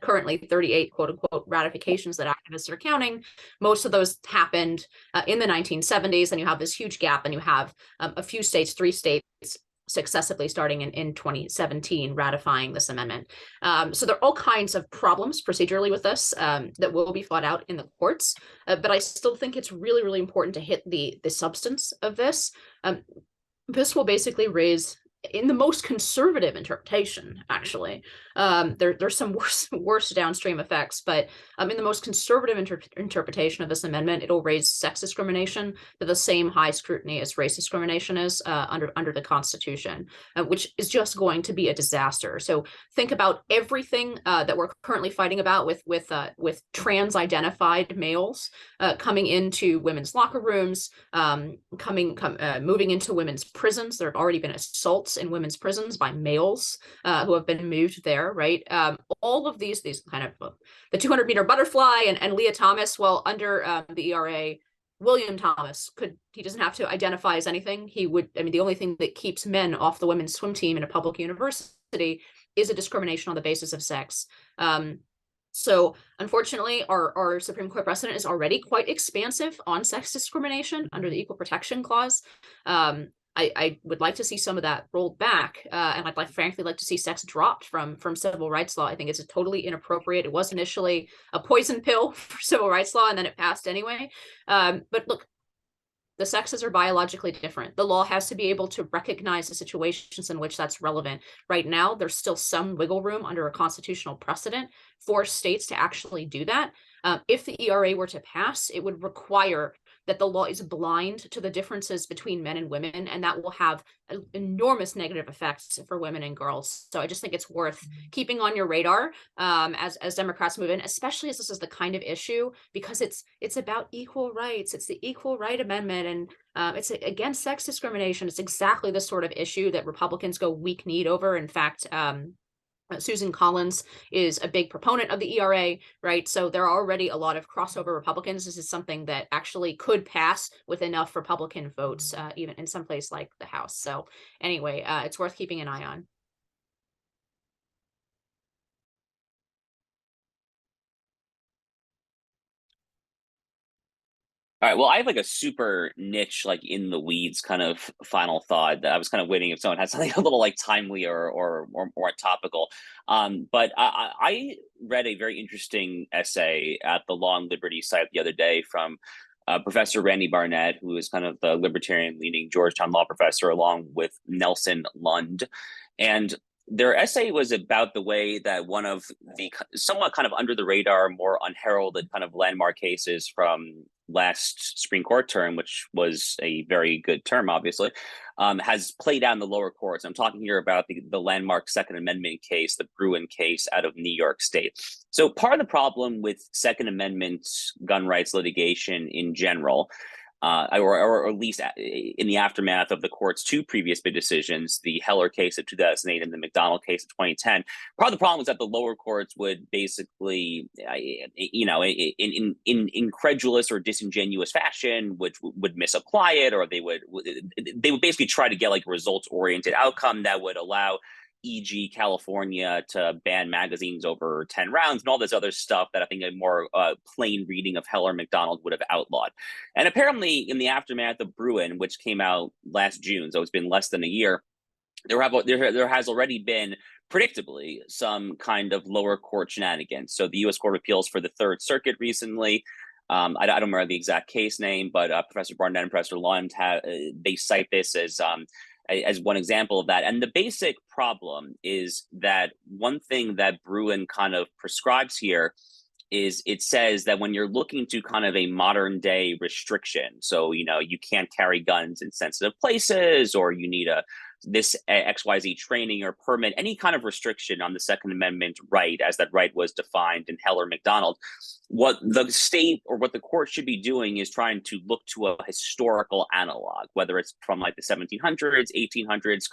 currently 38 quote unquote ratifications that activists are counting, most of those happened in the 1970s. And you have this huge gap, and you have a few states, 3 states, successively starting in 2017 ratifying this amendment. So there are all kinds of problems procedurally with this that will be fought out in the courts, but I still think it's really, really important to hit the substance of this. This will basically raise, in the most conservative interpretation, actually, there's some worse downstream effects, but in the most conservative interpretation of this amendment, it'll raise sex discrimination to the same high scrutiny as race discrimination is under the Constitution, which is just going to be a disaster. So think about everything that we're currently fighting about with trans-identified males coming into women's locker rooms, moving into women's prisons. There have already been assaults in women's prisons by males who have been moved there, right? All of these kind of the 200-meter butterfly and Leah Thomas, well, under the ERA, William Thomas he doesn't have to identify as anything. The only thing that keeps men off the women's swim team in a public university is a discrimination on the basis of sex. So unfortunately, our Supreme Court precedent is already quite expansive on sex discrimination under the Equal Protection Clause. I would like to see some of that rolled back, and I'd frankly like to see sex dropped from civil rights law. I think it's totally inappropriate. It was initially a poison pill for civil rights law, and then it passed anyway. But look, the sexes are biologically different. The law has to be able to recognize the situations in which that's relevant. Right now, there's still some wiggle room under a constitutional precedent for states to actually do that. If the ERA were to pass, it would require that the law is blind to the differences between men and women, and that will have enormous negative effects for women and girls. So I just think it's worth keeping on your radar as Democrats move in, especially as this is the kind of issue, because it's about equal rights. It's the Equal Right Amendment, and it's against sex discrimination. It's exactly the sort of issue that Republicans go weak-kneed over. In fact, Susan Collins is a big proponent of the ERA, right? So there are already a lot of crossover Republicans. This is something that actually could pass with enough Republican votes, even in some place like the House. So anyway, it's worth keeping an eye on. All right. Well, I have like a super niche, like in the weeds kind of final thought that I was kind of waiting if someone had something a little like timely or more topical. But I read a very interesting essay at the Law and Liberty site the other day from Professor Randy Barnett, who is kind of the libertarian leaning Georgetown law professor, along with Nelson Lund. And their essay was about the way that one of the somewhat kind of under the radar, more unheralded kind of landmark cases from last Supreme Court term, which was a very good term, obviously, has played out in the lower courts. I'm talking here about the landmark Second Amendment case, the Bruen case out of New York State. So part of the problem with Second Amendment gun rights litigation in general, or at least in the aftermath of the court's two previous big decisions, the Heller case of 2008 and the McDonald case of 2010. Part of the problem was that the lower courts would basically, in incredulous or disingenuous fashion, which would misapply it, or they would basically try to get like a results-oriented outcome that would allow, e.g. California to ban magazines over 10 rounds and all this other stuff that I think a more plain reading of Heller McDonald would have outlawed. And apparently in the aftermath of Bruen, which came out last June, so it's been less than a year, there has already been, predictably, some kind of lower court shenanigans. So the U.S. Court of Appeals for the Third Circuit recently, I don't remember the exact case name, but Professor Barnett and Professor Lund, they cite this as one example of that. And the basic problem is that one thing that Bruen kind of prescribes here is it says that when you're looking to kind of a modern day restriction, so, you can't carry guns in sensitive places, or you need this XYZ training or permit, any kind of restriction on the Second Amendment right, as that right was defined in Heller McDonald, what the state or what the court should be doing is trying to look to a historical analog, whether it's from like the 1700s, 1800s,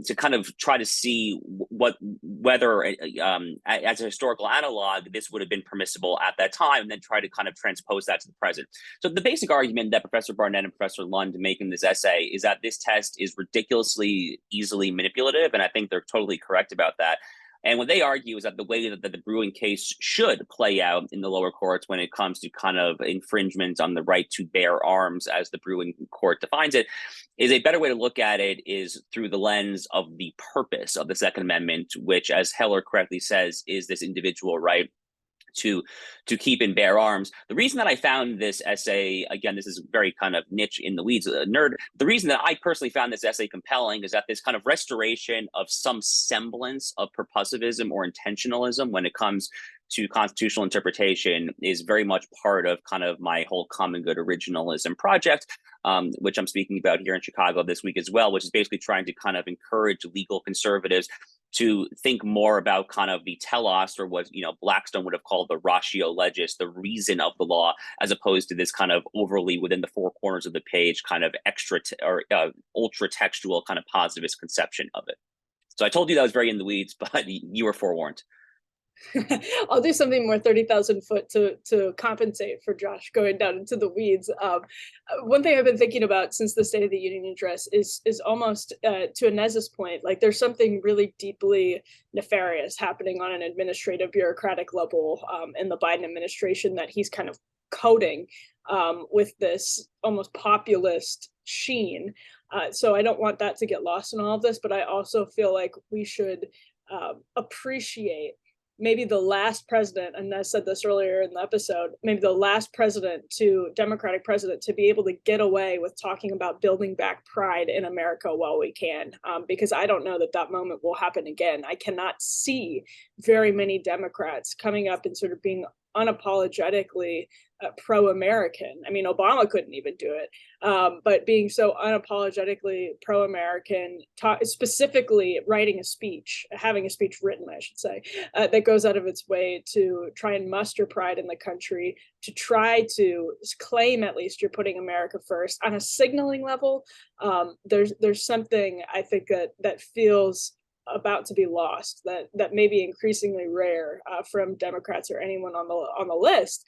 to kind of try to see whether as a historical analog, this would have been permissible at that time, and then try to kind of transpose that to the present. So the basic argument that Professor Barnett and Professor Lund make in this essay is that this test is ridiculously easily manipulative, and I think they're totally correct about that. And what they argue is that the way that the Bruen case should play out in the lower courts when it comes to kind of infringements on the right to bear arms, as the Bruen court defines it, is a better way to look at it is through the lens of the purpose of the Second Amendment, which, as Heller correctly says, is this individual right to keep and bear arms. The reason that I found this essay, again, this is very kind of niche in the weeds, nerd. The reason that I personally found this essay compelling is that this kind of restoration of some semblance of purposivism or intentionalism when it comes to constitutional interpretation is very much part of kind of my whole common good originalism project, which I'm speaking about here in Chicago this week as well, which is basically trying to kind of encourage legal conservatives to think more about kind of the telos, or what Blackstone would have called the ratio legis, the reason of the law, as opposed to this kind of overly within the four corners of the page kind of ultra textual kind of positivist conception of it. So I told you that was very in the weeds, but you were forewarned. I'll do something more 30,000 foot to compensate for Josh going down into the weeds. One thing I've been thinking about since the State of the Union address is almost to Inez's point, like there's something really deeply nefarious happening on an administrative bureaucratic level in the Biden administration that he's kind of coding with this almost populist sheen. So I don't want that to get lost in all of this, but I also feel like we should appreciate maybe the last president, and I said this earlier in the episode, maybe the last Democratic president to be able to get away with talking about building back pride in America while we can, because I don't know that moment will happen again. I cannot see very many Democrats coming up and sort of being unapologetically pro-American. I mean, Obama couldn't even do it, but being so unapologetically pro-American, specifically writing a speech, having a speech written, I should say, that goes out of its way to try and muster pride in the country, to try to claim at least you're putting America first on a signaling level. There's something I think that feels about to be lost, that may be increasingly rare from Democrats or anyone on the list,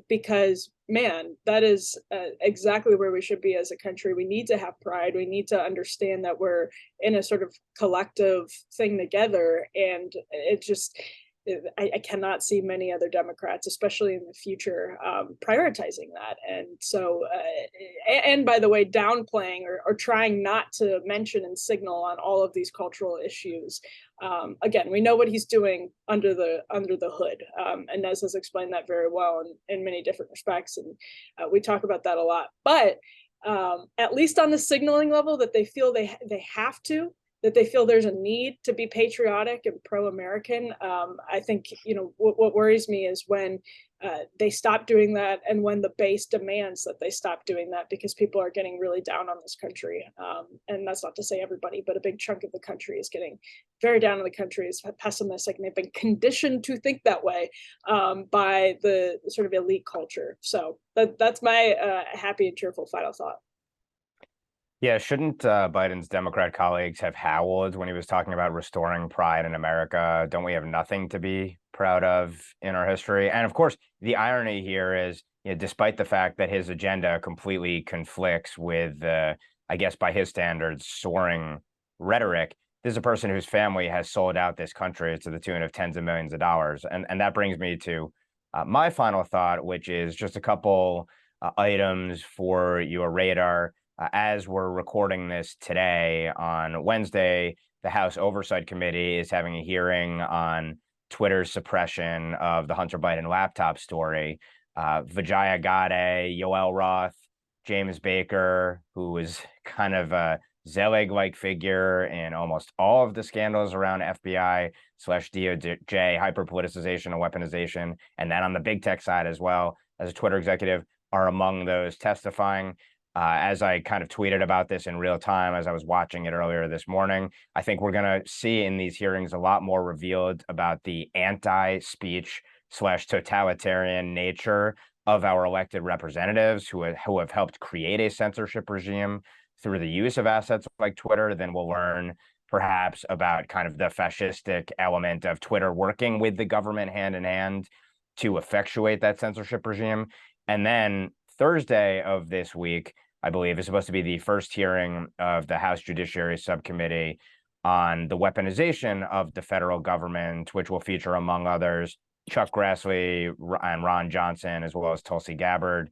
because man, that is exactly where we should be as a country. We need to have pride. We need to understand that we're in a sort of collective thing together, and it just, I cannot see many other Democrats, especially in the future, prioritizing that. And so, and by the way, downplaying or trying not to mention and signal on all of these cultural issues. Again, we know what he's doing under the hood. Inez has explained that very well in many different respects, and we talk about that a lot. But at least on the signaling level, that they feel they have to, that they feel there's a need to be patriotic and pro-American. I think, what worries me is when they stop doing that, and when the base demands that they stop doing that, because people are getting really down on this country. And that's not to say everybody, but a big chunk of the country is getting very down on the country, is pessimistic, and they've been conditioned to think that way by the sort of elite culture. So that's my happy and cheerful final thought. Yeah, shouldn't Biden's Democrat colleagues have howled when he was talking about restoring pride in America? Don't we have nothing to be proud of in our history? And of course, the irony here is, despite the fact that his agenda completely conflicts with, I guess by his standards, soaring rhetoric, this is a person whose family has sold out this country to the tune of tens of millions of dollars. And that brings me to my final thought, which is just a couple items for your radar. As we're recording this today on Wednesday, the House Oversight Committee is having a hearing on Twitter's suppression of the Hunter Biden laptop story. Vijaya Gadde, Yoel Roth, James Baker, who is kind of a Zelig-like figure in almost all of the scandals around FBI/DOJ, hyperpoliticization and weaponization, and then on the big tech side as well, as a Twitter executive, are among those testifying. As I kind of tweeted about this in real time as I was watching it earlier this morning, I think we're going to see in these hearings a lot more revealed about the anti-speech/totalitarian nature of our elected representatives who have helped create a censorship regime through the use of assets like Twitter than we'll learn perhaps about kind of the fascistic element of Twitter working with the government hand in hand to effectuate that censorship regime. And then Thursday of this week, I believe, is supposed to be the first hearing of the House Judiciary Subcommittee on the weaponization of the federal government, which will feature, among others, Chuck Grassley and Ron Johnson, as well as Tulsi Gabbard,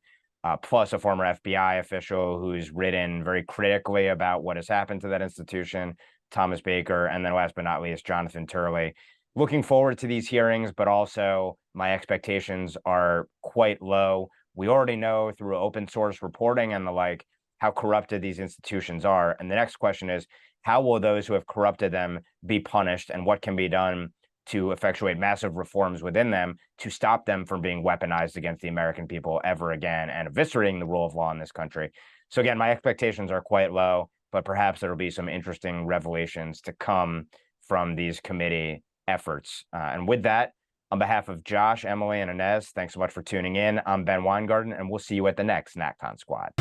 plus a former FBI official who's written very critically about what has happened to that institution, Thomas Baker, and then last but not least, Jonathan Turley. Looking forward to these hearings, but also my expectations are quite low. We already know through open source reporting and the like how corrupted these institutions are. And the next question is, how will those who have corrupted them be punished, and what can be done to effectuate massive reforms within them to stop them from being weaponized against the American people ever again and eviscerating the rule of law in this country? So again, my expectations are quite low, but perhaps there will be some interesting revelations to come from these committee efforts. And with that, on behalf of Josh, Emily, and Inez, thanks so much for tuning in. I'm Ben Weingarten, and we'll see you at the next NatCon Squad.